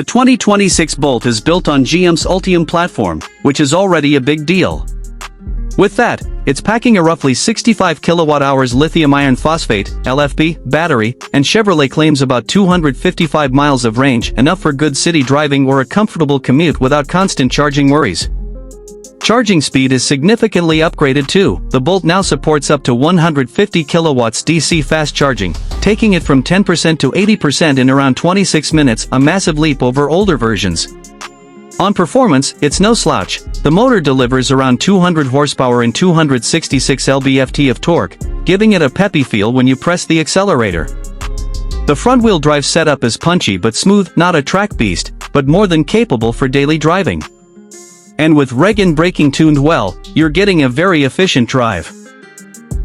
2026 Bolt is built on GM's Ultium platform, which is already a big deal. With that, it's packing a roughly 65 kWh lithium iron phosphate (LFP) battery, and Chevrolet claims about 255 miles of range, enough for good city driving or a comfortable commute without constant charging worries. Charging speed is significantly upgraded too. The Bolt now supports up to 150 kilowatts DC fast charging, taking it from 10% to 80% in around 26 minutes, a massive leap over older versions. On performance, it's no slouch. The motor delivers around 200 horsepower and 266 lb-ft of torque, giving it a peppy feel when you press the accelerator. The front-wheel drive setup is punchy but smooth, not a track beast, but more than capable for daily driving. And with reg and braking tuned well, you're getting a very efficient drive.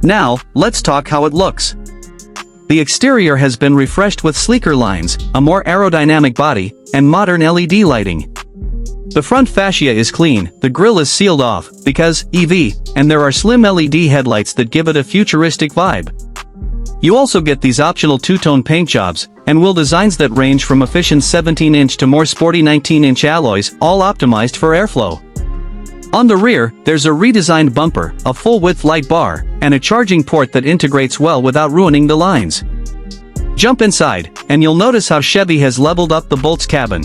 Now, let's talk how it looks. The exterior has been refreshed with sleeker lines, a more aerodynamic body, and modern LED lighting. The front fascia is clean, the grille is sealed off, because EV, and there are slim LED headlights that give it a futuristic vibe. You also get these optional two-tone paint jobs, and wheel designs that range from efficient 17-inch to more sporty 19-inch alloys, all optimized for airflow. On the rear, there's a redesigned bumper, a full-width light bar, and a charging port that integrates well without ruining the lines. Jump inside, and you'll notice how Chevy has leveled up the Bolt's cabin.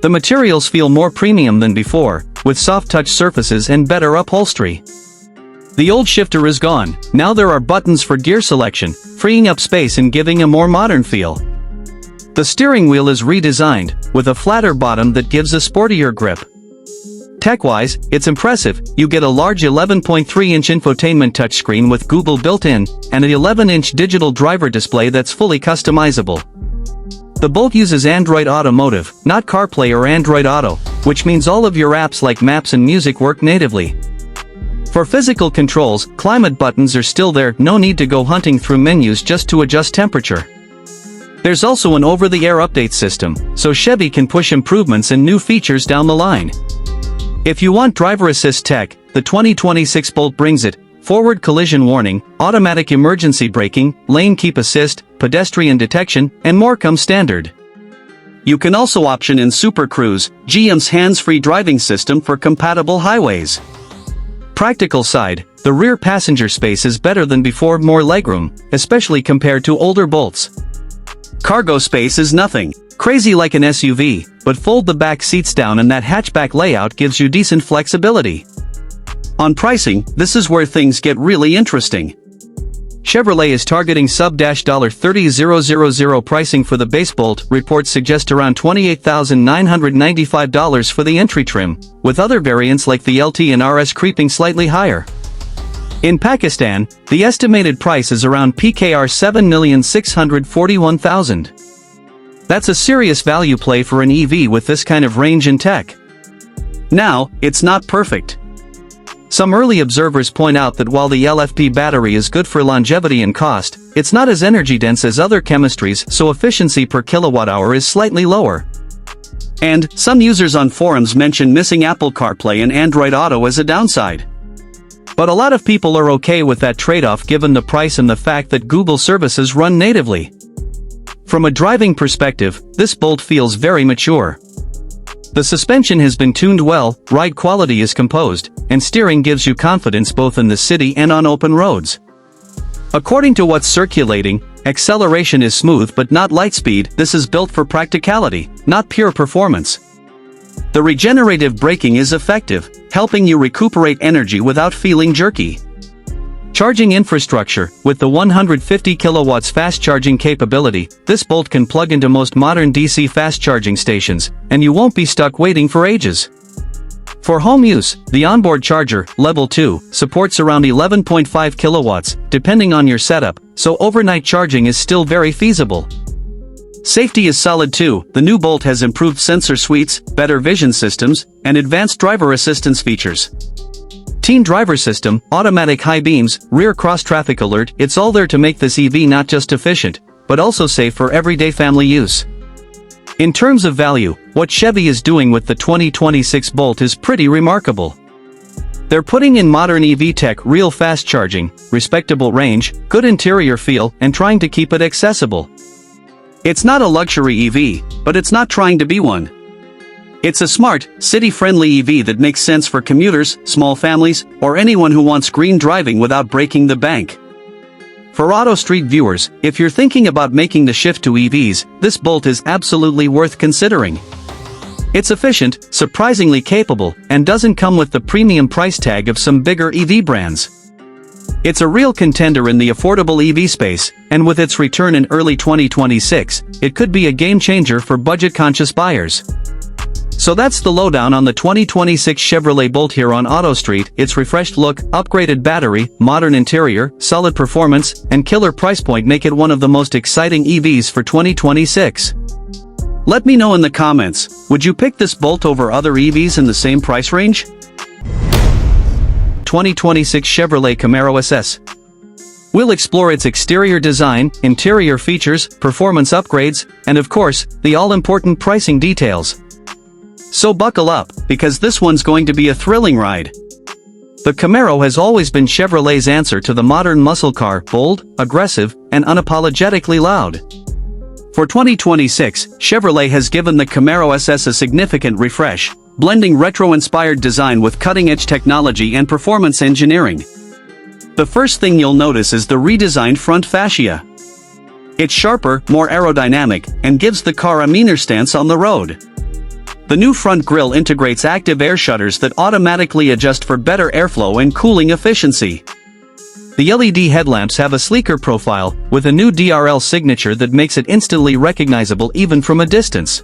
The materials feel more premium than before, with soft-touch surfaces and better upholstery. The old shifter is gone, now there are buttons for gear selection, freeing up space and giving a more modern feel. The steering wheel is redesigned, with a flatter bottom that gives a sportier grip. Tech-wise, it's impressive. You get a large 11.3-inch infotainment touchscreen with Google built-in, and an 11-inch digital driver display that's fully customizable. The Bolt uses Android Automotive, not CarPlay or Android Auto, which means all of your apps like Maps and Music work natively. For physical controls, climate buttons are still there, no need to go hunting through menus just to adjust temperature. There's also an over-the-air update system, so Chevy can push improvements and new features down the line. If you want driver assist tech, the 2026 Bolt brings it: forward collision warning, automatic emergency braking, lane keep assist, pedestrian detection, and more come standard. You can also option in Super Cruise, GM's hands-free driving system for compatible highways. Practical side, the rear passenger space is better than before, more legroom, especially compared to older Bolts. Cargo space is nothing crazy like an SUV, but fold the back seats down and that hatchback layout gives you decent flexibility. On pricing, this is where things get really interesting. Chevrolet is targeting sub-$30,000 pricing for the base Bolt. Reports suggest around $28,995 for the entry trim, with other variants like the LT and RS creeping slightly higher. In Pakistan, the estimated price is around PKR $7,641,000. That's a serious value play for an EV with this kind of range and tech. Now, it's not perfect. Some early observers point out that while the LFP battery is good for longevity and cost, it's not as energy-dense as other chemistries, so efficiency per kilowatt-hour is slightly lower. And some users on forums mention missing Apple CarPlay and Android Auto as a downside. But a lot of people are okay with that trade-off given the price and the fact that Google services run natively. From a driving perspective, this Bolt feels very mature. The suspension has been tuned well, ride quality is composed, and steering gives you confidence both in the city and on open roads. According to what's circulating, acceleration is smooth but not light speed. This is built for practicality, not pure performance. The regenerative braking is effective, helping you recuperate energy without feeling jerky. Charging infrastructure, with the 150 kilowatts fast charging capability, this Bolt can plug into most modern DC fast charging stations, and you won't be stuck waiting for ages. For home use, the onboard charger, Level 2, supports around 11.5 kilowatts, depending on your setup, so overnight charging is still very feasible. Safety is solid too. The new Bolt has improved sensor suites, better vision systems, and advanced driver assistance features. Teen driver system, automatic high beams, rear cross-traffic alert, it's all there to make this EV not just efficient, but also safe for everyday family use. In terms of value, what Chevy is doing with the 2026 Bolt is pretty remarkable. They're putting in modern EV tech, real fast charging, respectable range, good interior feel, and trying to keep it accessible. It's not a luxury EV, but it's not trying to be one. It's a smart, city-friendly EV that makes sense for commuters, small families, or anyone who wants green driving without breaking the bank. For Auto Street viewers, if you're thinking about making the shift to EVs, this Bolt is absolutely worth considering. It's efficient, surprisingly capable, and doesn't come with the premium price tag of some bigger EV brands. It's a real contender in the affordable EV space, and with its return in early 2026, it could be a game-changer for budget-conscious buyers. So that's the lowdown on the 2026 Chevrolet Bolt here on Auto Street. Its refreshed look, upgraded battery, modern interior, solid performance, and killer price point make it one of the most exciting EVs for 2026. Let me know in the comments, would you pick this Bolt over other EVs in the same price range? 2026 Chevrolet Camaro SS. We'll explore its exterior design, interior features, performance upgrades, and of course, the all-important pricing details. So buckle up, because this one's going to be a thrilling ride. The Camaro has always been Chevrolet's answer to the modern muscle car, bold, aggressive, and unapologetically loud. For 2026, Chevrolet has given the Camaro SS a significant refresh, blending retro-inspired design with cutting-edge technology and performance engineering. The first thing you'll notice is the redesigned front fascia. It's sharper, more aerodynamic, and gives the car a meaner stance on the road. The new front grille integrates active air shutters that automatically adjust for better airflow and cooling efficiency. The LED headlamps have a sleeker profile, with a new DRL signature that makes it instantly recognizable even from a distance.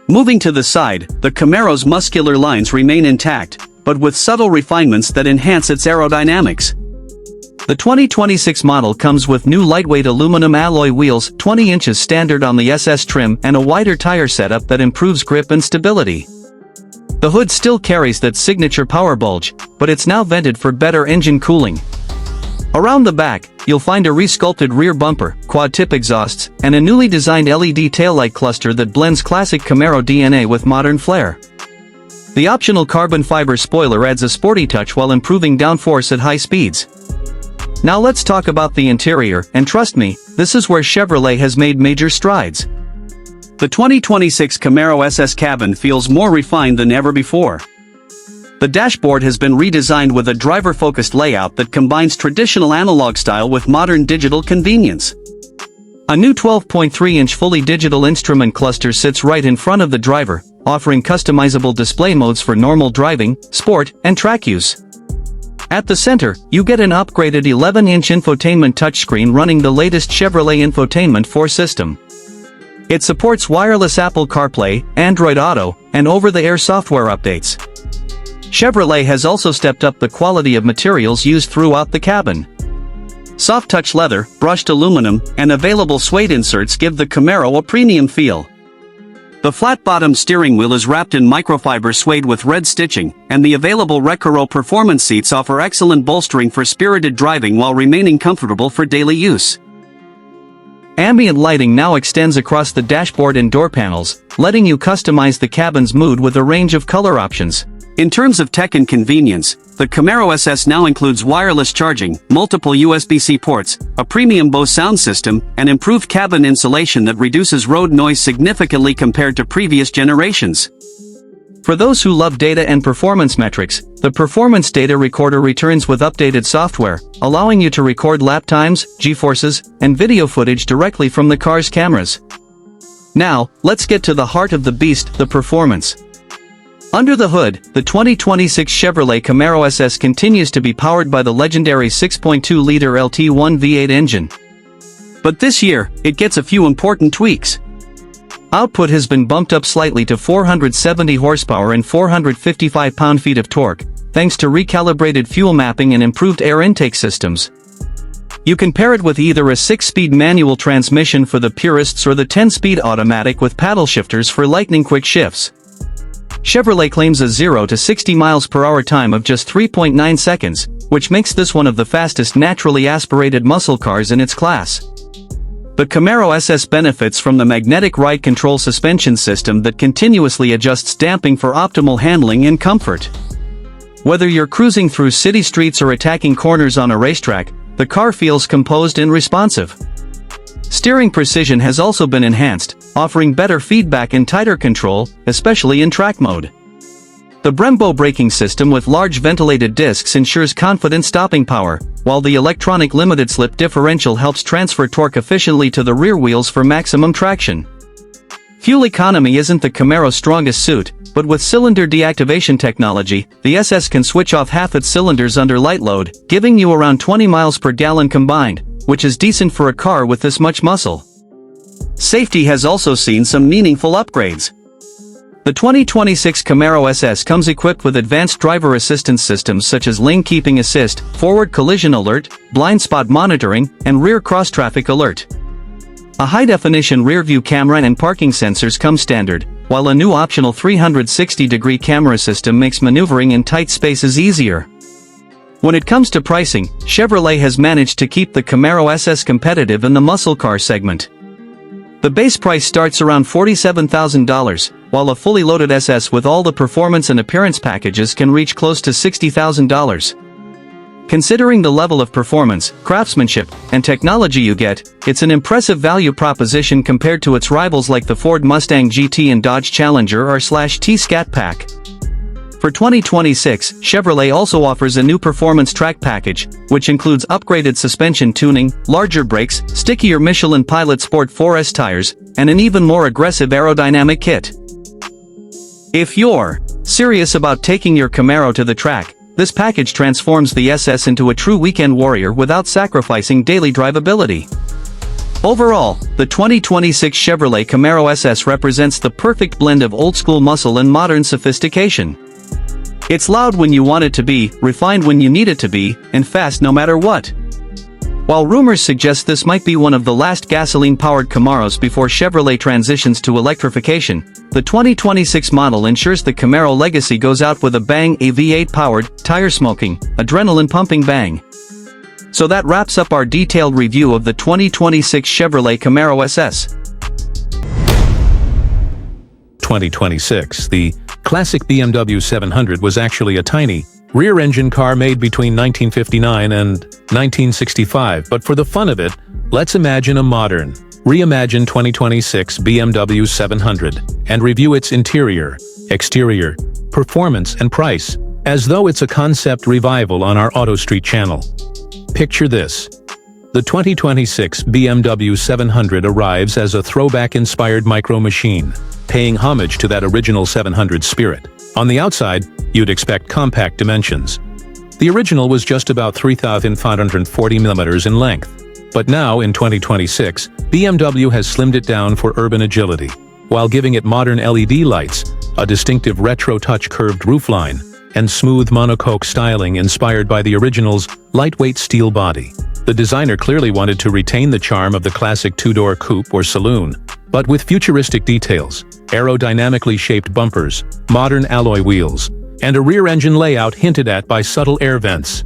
Moving to the side, the Camaro's muscular lines remain intact, but with subtle refinements that enhance its aerodynamics. The 2026 model comes with new lightweight aluminum alloy wheels, 20 inches standard on the SS trim, and a wider tire setup that improves grip and stability. The hood still carries that signature power bulge, but it's now vented for better engine cooling. Around the back, you'll find a re-sculpted rear bumper, quad-tip exhausts, and a newly designed LED taillight cluster that blends classic Camaro DNA with modern flair. The optional carbon fiber spoiler adds a sporty touch while improving downforce at high speeds. Now let's talk about the interior, and trust me, this is where Chevrolet has made major strides. The 2026 Camaro SS cabin feels more refined than ever before. The dashboard has been redesigned with a driver-focused layout that combines traditional analog style with modern digital convenience. A new 12.3-inch fully digital instrument cluster sits right in front of the driver, offering customizable display modes for normal driving, sport, and track use. At the center, you get an upgraded 11-inch infotainment touchscreen running the latest Chevrolet Infotainment 4 system. It supports wireless Apple CarPlay, Android Auto, and over-the-air software updates. Chevrolet has also stepped up the quality of materials used throughout the cabin. Soft-touch leather, brushed aluminum, and available suede inserts give the Camaro a premium feel. The flat-bottom steering wheel is wrapped in microfiber suede with red stitching, and the available Recaro performance seats offer excellent bolstering for spirited driving while remaining comfortable for daily use. Ambient lighting now extends across the dashboard and door panels, letting you customize the cabin's mood with a range of color options. In terms of tech and convenience, the Camaro SS now includes wireless charging, multiple USB-C ports, a premium Bose sound system, and improved cabin insulation that reduces road noise significantly compared to previous generations. For those who love data and performance metrics, the Performance Data Recorder returns with updated software, allowing you to record lap times, G-forces, and video footage directly from the car's cameras. Now, let's get to the heart of the beast, the performance. Under the hood, the 2026 Chevrolet Camaro SS continues to be powered by the legendary 6.2-liter LT1 V8 engine. But this year, it gets a few important tweaks. Output has been bumped up slightly to 470 horsepower and 455 pound-feet of torque, thanks to recalibrated fuel mapping and improved air intake systems. You can pair it with either a 6-speed manual transmission for the purists or the 10-speed automatic with paddle shifters for lightning-quick shifts. Chevrolet claims a 0 to 60 miles per hour time of just 3.9 seconds, which makes this one of the fastest naturally aspirated muscle cars in its class. The Camaro SS benefits from the magnetic ride control suspension system that continuously adjusts damping for optimal handling and comfort. Whether you're cruising through city streets or attacking corners on a racetrack, the car feels composed and responsive. Steering precision has also been enhanced, offering better feedback and tighter control, especially in track mode. The Brembo braking system with large ventilated discs ensures confident stopping power, while the electronic limited slip differential helps transfer torque efficiently to the rear wheels for maximum traction. Fuel economy isn't the Camaro's strongest suit, but with cylinder deactivation technology, the SS can switch off half its cylinders under light load, giving you around 20 miles per gallon combined, which is decent for a car with this much muscle. Safety has also seen some meaningful upgrades. The 2026 Camaro SS comes equipped with advanced driver assistance systems such as lane keeping assist, forward collision alert, blind spot monitoring, and rear cross-traffic alert. A high-definition rear-view camera and parking sensors come standard, while a new optional 360-degree camera system makes maneuvering in tight spaces easier. When it comes to pricing, Chevrolet has managed to keep the Camaro SS competitive in the muscle car segment. The base price starts around $47,000, while a fully loaded SS with all the performance and appearance packages can reach close to $60,000. Considering the level of performance, craftsmanship, and technology you get, it's an impressive value proposition compared to its rivals like the Ford Mustang GT and Dodge Challenger R/T Scat Pack. For 2026, Chevrolet also offers a new performance track package, which includes upgraded suspension tuning, larger brakes, stickier Michelin Pilot Sport 4S tires, and an even more aggressive aerodynamic kit. If you're serious about taking your Camaro to the track, this package transforms the SS into a true weekend warrior without sacrificing daily drivability. Overall, the 2026 Chevrolet Camaro SS represents the perfect blend of old-school muscle and modern sophistication. It's loud when you want it to be, refined when you need it to be, and fast no matter what. While rumors suggest this might be one of the last gasoline-powered Camaros before Chevrolet transitions to electrification, the 2026 model ensures the Camaro legacy goes out with a bang, a V8-powered, tire-smoking, adrenaline-pumping bang. So that wraps up our detailed review of the 2026 Chevrolet Camaro SS. 2026, the classic BMW 700 was actually a tiny, rear-engine car made between 1959 and 1965, but for the fun of it, let's imagine a modern, reimagined 2026 BMW 700 and review its interior, exterior, performance and price, as though it's a concept revival on our AutoStreet channel. Picture this. The 2026 BMW 700 arrives as a throwback-inspired micro-machine, paying homage to that original 700 spirit. On the outside, you'd expect compact dimensions. The original was just about 3,540 millimeters in length, but now in 2026, BMW has slimmed it down for urban agility, while giving it modern LED lights, a distinctive retro touch curved roofline, and smooth monocoque styling inspired by the original's lightweight steel body. The designer clearly wanted to retain the charm of the classic two-door coupe or saloon, but with futuristic details, aerodynamically shaped bumpers, modern alloy wheels, and a rear-engine layout hinted at by subtle air vents.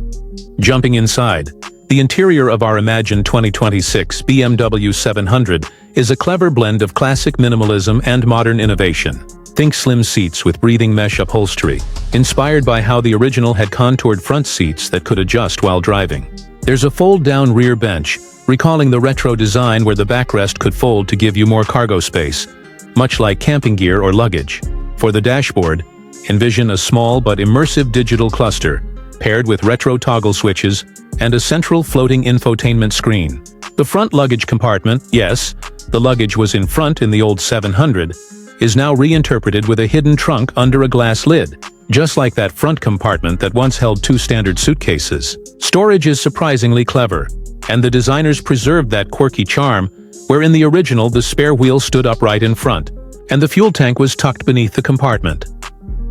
Jumping inside, the interior of our imagined 2026 BMW 700 is a clever blend of classic minimalism and modern innovation. Think slim seats with breathing mesh upholstery, inspired by how the original had contoured front seats that could adjust while driving. There's a fold-down rear bench, recalling the retro design where the backrest could fold to give you more cargo space, much like camping gear or luggage. For the dashboard, envision a small but immersive digital cluster, paired with retro toggle switches and a central floating infotainment screen. The front luggage compartment, yes, the luggage was in front in the old 700, is now reinterpreted with a hidden trunk under a glass lid, just like that front compartment that once held two standard suitcases. Storage is surprisingly clever, and the designers preserved that quirky charm, where in the original the spare wheel stood upright in front, and the fuel tank was tucked beneath the compartment.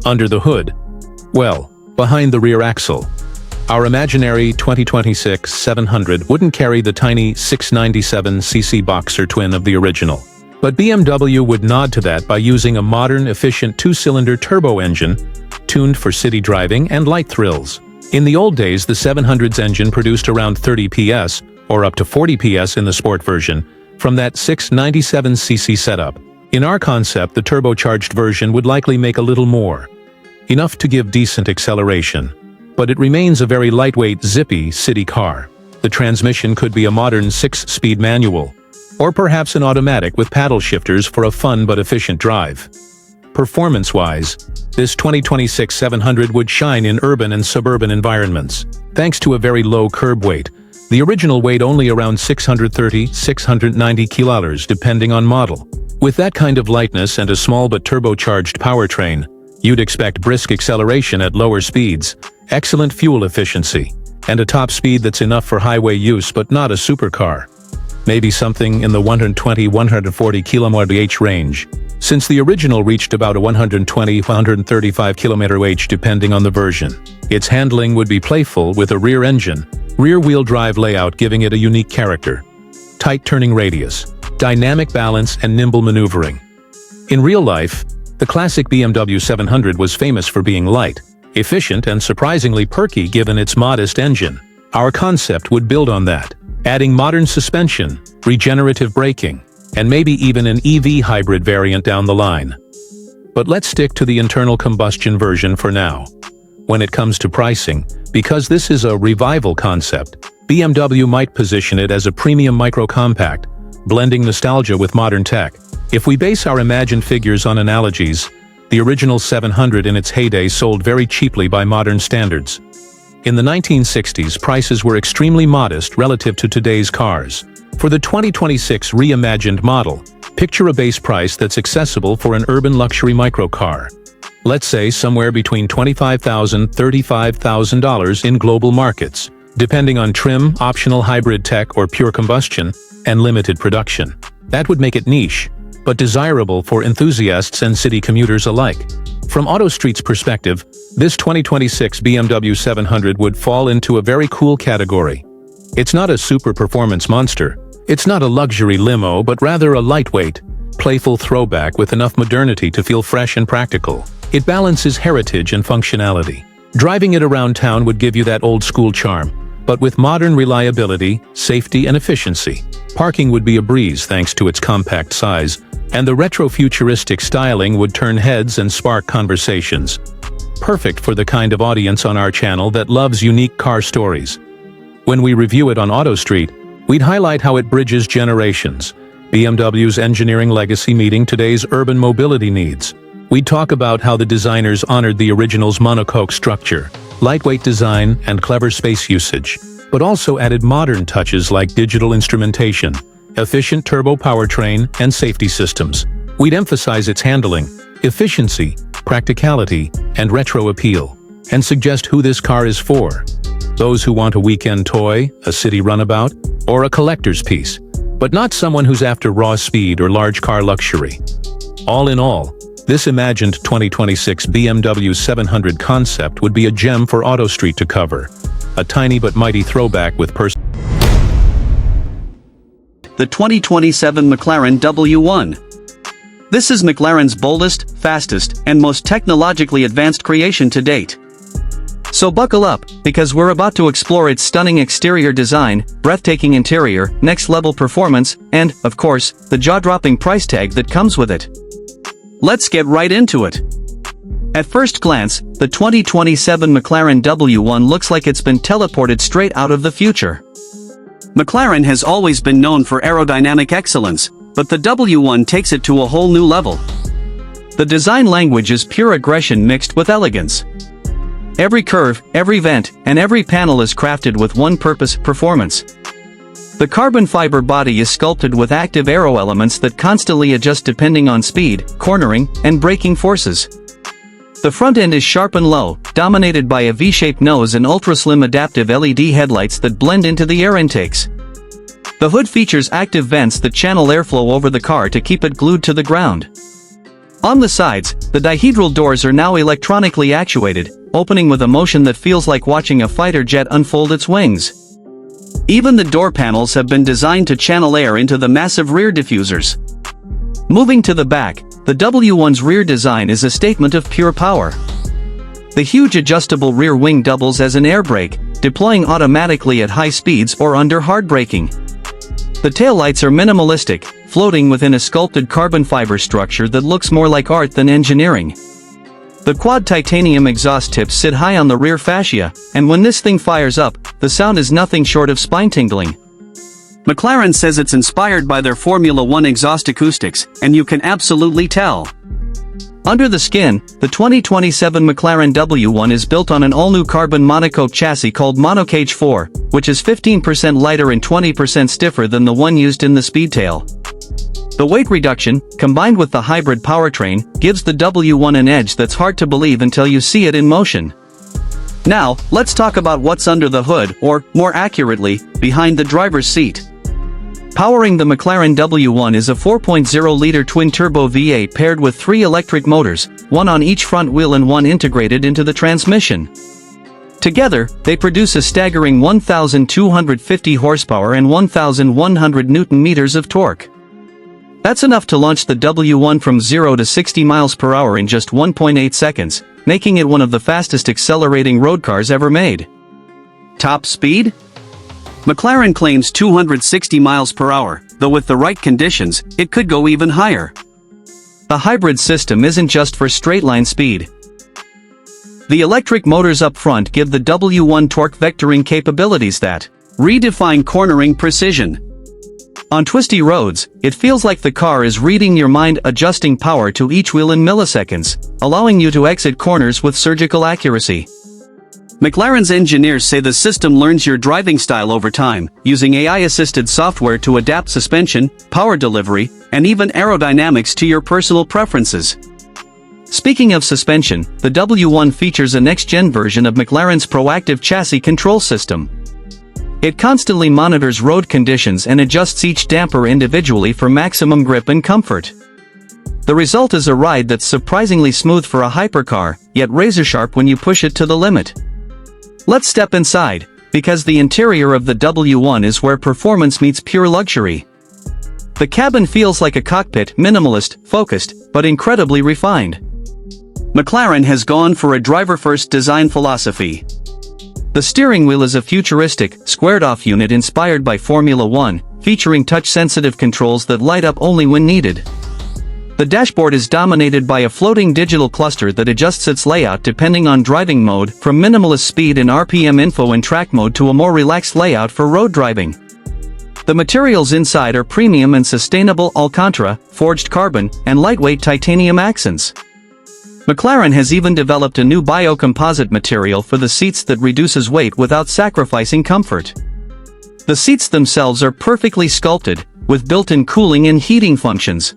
Under the hood, well, behind the rear axle, our imaginary 2026 700 wouldn't carry the tiny 697cc boxer twin of the original. But BMW would nod to that by using a modern, efficient two-cylinder turbo engine, tuned for city driving and light thrills. In the old days, the 700's engine produced around 30 PS, or up to 40 PS in the sport version, from that 697cc setup. In our concept, the turbocharged version would likely make a little more, enough to give decent acceleration. But it remains a very lightweight, zippy city car. The transmission could be a modern 6-speed manual, or perhaps an automatic with paddle shifters for a fun but efficient drive. Performance-wise, this 2026 700 would shine in urban and suburban environments, thanks to a very low curb weight. The original weighed only around 630–690 kilos depending on model. With that kind of lightness and a small but turbocharged powertrain, you'd expect brisk acceleration at lower speeds, excellent fuel efficiency, and a top speed that's enough for highway use but not a supercar. Maybe something in the 120–140 km/h range, since the original reached about a 120–135 km/h depending on the version. Its handling would be playful with a rear engine, rear-wheel drive layout giving it a unique character. Tight turning radius, dynamic balance and nimble maneuvering. In real life, the classic BMW 700 was famous for being light, efficient and surprisingly perky given its modest engine. Our concept would build on that, adding modern suspension, regenerative braking, and maybe even an EV hybrid variant down the line. But let's stick to the internal combustion version for now. When it comes to pricing, because this is a revival concept, BMW might position it as a premium micro-compact, blending nostalgia with modern tech. If we base our imagined figures on analogies, the original 700 in its heyday sold very cheaply by modern standards. In the 1960s, prices were extremely modest relative to today's cars. For the 2026 reimagined model, picture a base price that's accessible for an urban luxury microcar. Let's say somewhere between $25,000–$35,000 in global markets, depending on trim, optional hybrid tech or pure combustion, and limited production. That would make it niche, but desirable for enthusiasts and city commuters alike. From AutoStreet's perspective, this 2026 BMW 700 would fall into a very cool category. It's not a super performance monster. It's not a luxury limo, but rather a lightweight, playful throwback with enough modernity to feel fresh and practical. It balances heritage and functionality. Driving it around town would give you that old-school charm, but with modern reliability, safety, and efficiency. Parking would be a breeze thanks to its compact size, and the retro-futuristic styling would turn heads and spark conversations. Perfect for the kind of audience on our channel that loves unique car stories. When we review it on AutoStreet, we'd highlight how it bridges generations, BMW's engineering legacy meeting today's urban mobility needs. We'd talk about how the designers honored the original's monocoque structure, lightweight design, and clever space usage, but also added modern touches like digital instrumentation, efficient turbo powertrain, and safety systems. We'd emphasize its handling, efficiency, practicality, and retro appeal, and suggest who this car is for. Those who want a weekend toy, a city runabout, or a collector's piece, but not someone who's after raw speed or large car luxury. All in all, this imagined 2026 BMW 700 concept would be a gem for AutoStreet to cover. A tiny but mighty throwback with the 2027 McLaren W1. This is McLaren's boldest, fastest, and most technologically advanced creation to date. So buckle up, because we're about to explore its stunning exterior design, breathtaking interior, next-level performance, and, of course, the jaw-dropping price tag that comes with it. Let's get right into it. At first glance, the 2027 McLaren W1 looks like it's been teleported straight out of the future. McLaren has always been known for aerodynamic excellence, but the W1 takes it to a whole new level. The design language is pure aggression mixed with elegance. Every curve, every vent, and every panel is crafted with one purpose: performance. The carbon fiber body is sculpted with active aero elements that constantly adjust depending on speed, cornering, and braking forces. The front end is sharp and low, dominated by a V-shaped nose and ultra-slim adaptive LED headlights that blend into the air intakes. The hood features active vents that channel airflow over the car to keep it glued to the ground. On the sides, the dihedral doors are now electronically actuated, opening with a motion that feels like watching a fighter jet unfold its wings. Even the door panels have been designed to channel air into the massive rear diffusers. Moving to the back, the W1's rear design is a statement of pure power. The huge adjustable rear wing doubles as an air brake, deploying automatically at high speeds or under hard braking. The taillights are minimalistic, floating within a sculpted carbon fiber structure that looks more like art than engineering. The quad titanium exhaust tips sit high on the rear fascia, and when this thing fires up, the sound is nothing short of spine-tingling. McLaren says it's inspired by their Formula 1 exhaust acoustics, and you can absolutely tell. Under the skin, the 2027 McLaren W1 is built on an all-new carbon monocoque chassis called Monocage 4, which is 15% lighter and 20% stiffer than the one used in the Speedtail. The weight reduction, combined with the hybrid powertrain, gives the W1 an edge that's hard to believe until you see it in motion. Now, let's talk about what's under the hood, or, more accurately, behind the driver's seat. Powering the McLaren W1 is a 4.0-liter twin-turbo V8 paired with 3 electric motors, one on each front wheel and one integrated into the transmission. Together, they produce a staggering 1,250 horsepower and 1,100 Newton-meters of torque. That's enough to launch the W1 from 0 to 60 miles per hour in just 1.8 seconds, making it one of the fastest accelerating road cars ever made. Top speed? McLaren claims 260 miles per hour, though with the right conditions, it could go even higher. The hybrid system isn't just for straight-line speed. The electric motors up front give the W1 torque vectoring capabilities that redefine cornering precision. On twisty roads, it feels like the car is reading your mind, adjusting power to each wheel in milliseconds, allowing you to exit corners with surgical accuracy. McLaren's engineers say the system learns your driving style over time, using AI-assisted software to adapt suspension, power delivery, and even aerodynamics to your personal preferences. Speaking of suspension, the W1 features a next-gen version of McLaren's proactive chassis control system. It constantly monitors road conditions and adjusts each damper individually for maximum grip and comfort. The result is a ride that's surprisingly smooth for a hypercar, yet razor-sharp when you push it to the limit. Let's step inside, because the interior of the W1 is where performance meets pure luxury. The cabin feels like a cockpit, minimalist, focused, but incredibly refined. McLaren has gone for a driver-first design philosophy. The steering wheel is a futuristic, squared-off unit inspired by Formula 1, featuring touch-sensitive controls that light up only when needed. The dashboard is dominated by a floating digital cluster that adjusts its layout depending on driving mode, from minimalist speed and RPM info in track mode to a more relaxed layout for road driving. The materials inside are premium and sustainable Alcantara, forged carbon, and lightweight titanium accents. McLaren has even developed a new biocomposite material for the seats that reduces weight without sacrificing comfort. The seats themselves are perfectly sculpted, with built-in cooling and heating functions.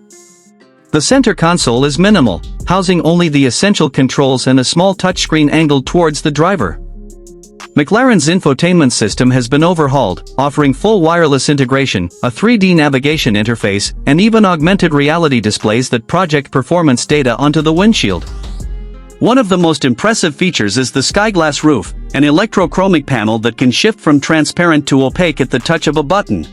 The center console is minimal, housing only the essential controls and a small touchscreen angled towards the driver. McLaren's infotainment system has been overhauled, offering full wireless integration, a 3D navigation interface, and even augmented reality displays that project performance data onto the windshield. One of the most impressive features is the Skyglass roof, an electrochromic panel that can shift from transparent to opaque at the touch of a button.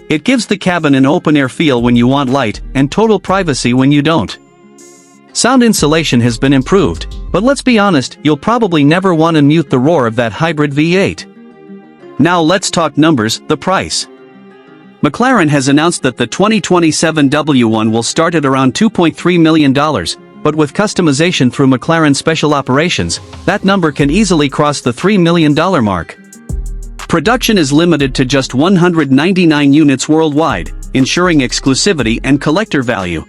It gives the cabin an open-air feel when you want light, and total privacy when you don't. Sound insulation has been improved, but let's be honest, you'll probably never want to mute the roar of that hybrid V8. Now let's talk numbers, the price. McLaren has announced that the 2027 W1 will start at around $2.3 million, but with customization through McLaren Special Operations, that number can easily cross the $3 million mark. Production is limited to just 199 units worldwide, ensuring exclusivity and collector value.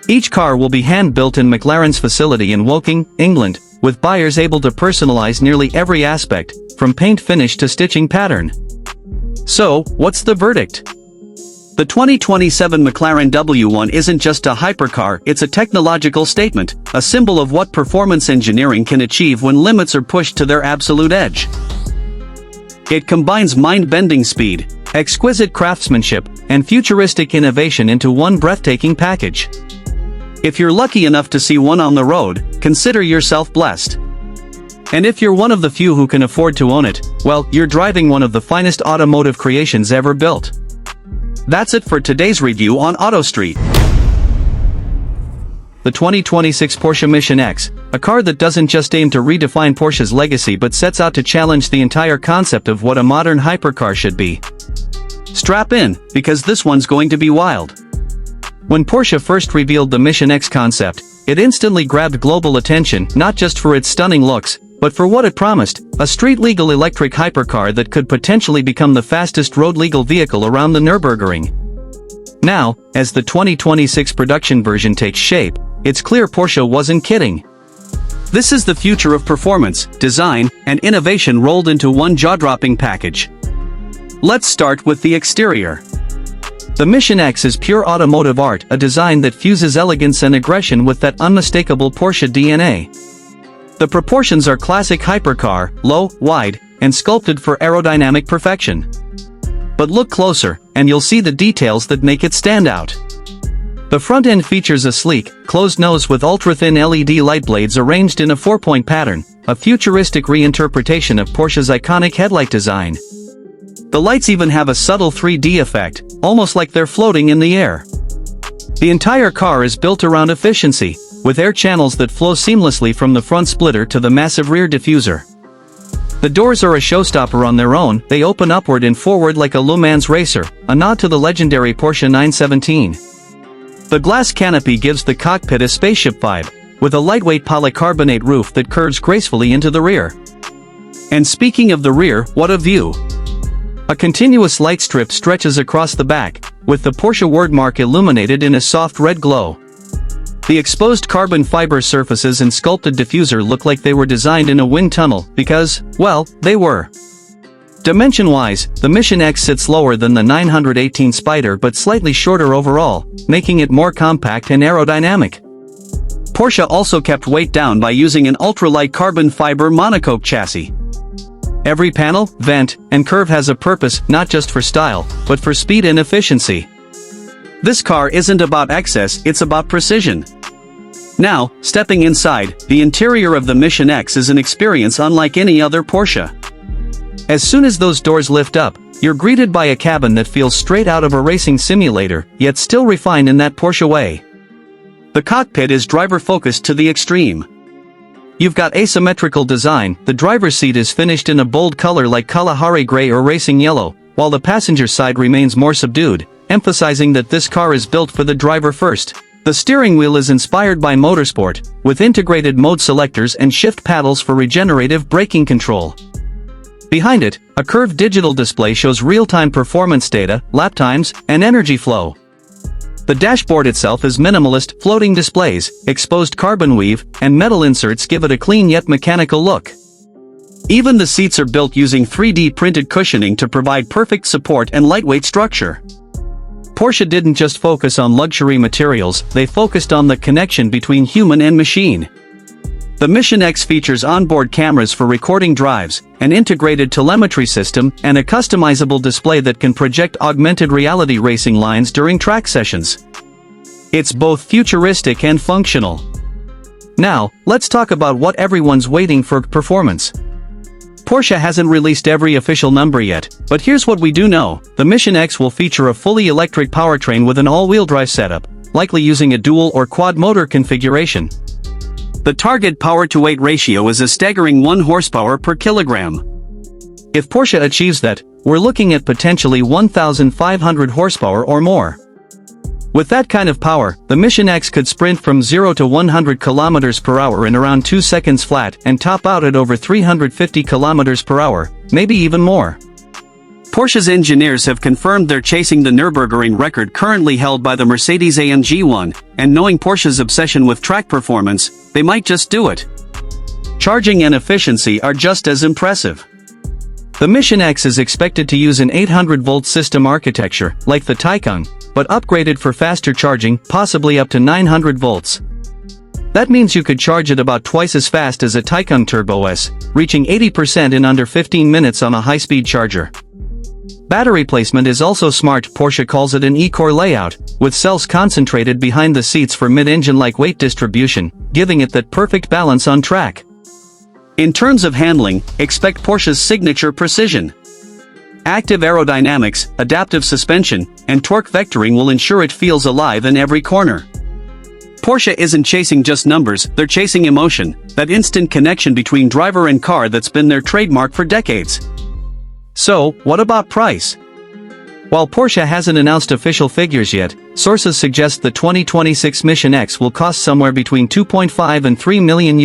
Each car will be hand-built in McLaren's facility in Woking, England, with buyers able to personalize nearly every aspect, from paint finish to stitching pattern. So, what's the verdict? The 2027 McLaren W1 isn't just a hypercar, it's a technological statement, a symbol of what performance engineering can achieve when limits are pushed to their absolute edge. It combines mind-bending speed, exquisite craftsmanship, and futuristic innovation into one breathtaking package. If you're lucky enough to see one on the road, consider yourself blessed. And if you're one of the few who can afford to own it, well, you're driving one of the finest automotive creations ever built. That's it for today's review on Auto Street. The 2026 Porsche Mission X, a car that doesn't just aim to redefine Porsche's legacy but sets out to challenge the entire concept of what a modern hypercar should be. Strap in, because this one's going to be wild. When Porsche first revealed the Mission X concept, it instantly grabbed global attention, not just for its stunning looks, but for what it promised, a street-legal electric hypercar that could potentially become the fastest road-legal vehicle around the Nürburgring. Now, as the 2026 production version takes shape, it's clear Porsche wasn't kidding. This is the future of performance, design, and innovation rolled into one jaw-dropping package. Let's start with the exterior. The Mission X is pure automotive art, a design that fuses elegance and aggression with that unmistakable Porsche DNA. The proportions are classic hypercar, low, wide, and sculpted for aerodynamic perfection. But look closer, and you'll see the details that make it stand out. The front end features a sleek, closed nose with ultra-thin LED light blades arranged in a 4-point pattern, a futuristic reinterpretation of Porsche's iconic headlight design. The lights even have a subtle 3D effect, almost like they're floating in the air. The entire car is built around efficiency, with air channels that flow seamlessly from the front splitter to the massive rear diffuser. The doors are a showstopper on their own, they open upward and forward like a Le Mans racer, a nod to the legendary Porsche 917. The glass canopy gives the cockpit a spaceship vibe, with a lightweight polycarbonate roof that curves gracefully into the rear. And speaking of the rear, what a view! A continuous light strip stretches across the back, with the Porsche wordmark illuminated in a soft red glow. The exposed carbon fiber surfaces and sculpted diffuser look like they were designed in a wind tunnel, because, well, they were. Dimension-wise, the Mission X sits lower than the 918 Spider but slightly shorter overall, making it more compact and aerodynamic. Porsche also kept weight down by using an ultralight carbon fiber monocoque chassis. Every panel, vent, and curve has a purpose, not just for style, but for speed and efficiency. This car isn't about excess, it's about precision. Now, stepping inside, the interior of the Mission X is an experience unlike any other Porsche. As soon as those doors lift up, you're greeted by a cabin that feels straight out of a racing simulator, yet still refined in that Porsche way. The cockpit is driver-focused to the extreme. You've got asymmetrical design, the driver's seat is finished in a bold color like Kalahari gray or racing yellow, while the passenger side remains more subdued, emphasizing that this car is built for the driver first. The steering wheel is inspired by motorsport, with integrated mode selectors and shift paddles for regenerative braking control. Behind it, a curved digital display shows real-time performance data, lap times, and energy flow. The dashboard itself is minimalist, floating displays, exposed carbon weave, and metal inserts give it a clean yet mechanical look. Even the seats are built using 3D printed cushioning to provide perfect support and lightweight structure. Porsche didn't just focus on luxury materials, they focused on the connection between human and machine. The Mission X features onboard cameras for recording drives, an integrated telemetry system, and a customizable display that can project augmented reality racing lines during track sessions. It's both futuristic and functional. Now, let's talk about what everyone's waiting for: performance. Porsche hasn't released every official number yet, but here's what we do know: the Mission X will feature a fully electric powertrain with an all-wheel drive setup, likely using a dual or quad motor configuration. The target power-to-weight ratio is a staggering 1 horsepower per kilogram. If Porsche achieves that, we're looking at potentially 1,500 horsepower or more. With that kind of power, the Mission X could sprint from 0 to 100 km per hour in around 2 seconds flat and top out at over 350 km per hour, maybe even more. Porsche's engineers have confirmed they're chasing the Nürburgring record currently held by the Mercedes-AMG One, and knowing Porsche's obsession with track performance, they might just do it. Charging and efficiency are just as impressive. The Mission X is expected to use an 800-volt system architecture, like the Taycan, but upgraded for faster charging, possibly up to 900 volts. That means you could charge it about twice as fast as a Taycan Turbo S, reaching 80% in under 15 minutes on a high-speed charger. Battery placement is also smart. Porsche calls it an E-Core layout, with cells concentrated behind the seats for mid-engine-like weight distribution, giving it that perfect balance on track. In terms of handling, expect Porsche's signature precision. Active aerodynamics, adaptive suspension, and torque vectoring will ensure it feels alive in every corner. Porsche isn't chasing just numbers, they're chasing emotion, that instant connection between driver and car that's been their trademark for decades. So, what about price? While Porsche hasn't announced official figures yet, sources suggest the 2026 Mission X will cost somewhere between $2.5 and $3 million.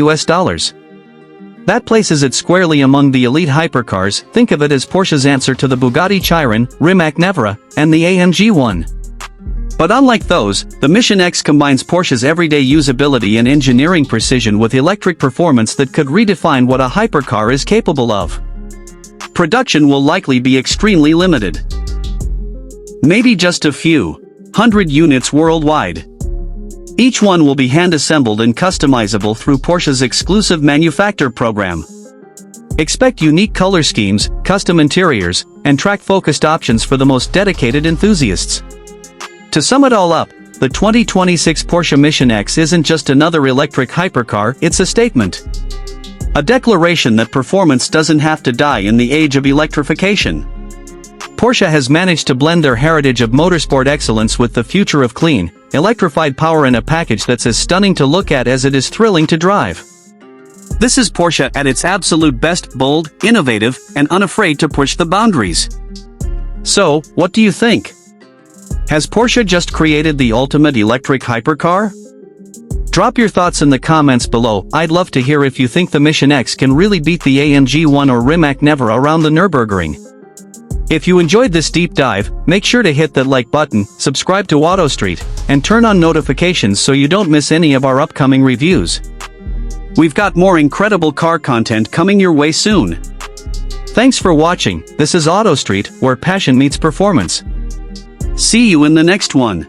That places it squarely among the elite hypercars. Think of it as Porsche's answer to the Bugatti Chiron, Rimac Nevera, and the AMG 1. But unlike those, the Mission X combines Porsche's everyday usability and engineering precision with electric performance that could redefine what a hypercar is capable of. Production will likely be extremely limited. Maybe just a few hundred units worldwide. Each one will be hand-assembled and customizable through Porsche's exclusive manufacturer program. Expect unique color schemes, custom interiors, and track-focused options for the most dedicated enthusiasts. To sum it all up, the 2026 Porsche Mission X isn't just another electric hypercar, it's a statement. A declaration that performance doesn't have to die in the age of electrification. Porsche has managed to blend their heritage of motorsport excellence with the future of clean, electrified power in a package that's as stunning to look at as it is thrilling to drive. This is Porsche at its absolute best, bold, innovative, and unafraid to push the boundaries. So, what do you think? Has Porsche just created the ultimate electric hypercar? Drop your thoughts in the comments below. I'd love to hear if you think the Mission X can really beat the AMG 1 or Rimac Nevera around the Nürburgring. If you enjoyed this deep dive, make sure to hit that like button, subscribe to AutoStreet, and turn on notifications so you don't miss any of our upcoming reviews. We've got more incredible car content coming your way soon. Thanks for watching. This is AutoStreet, where passion meets performance. See you in the next one.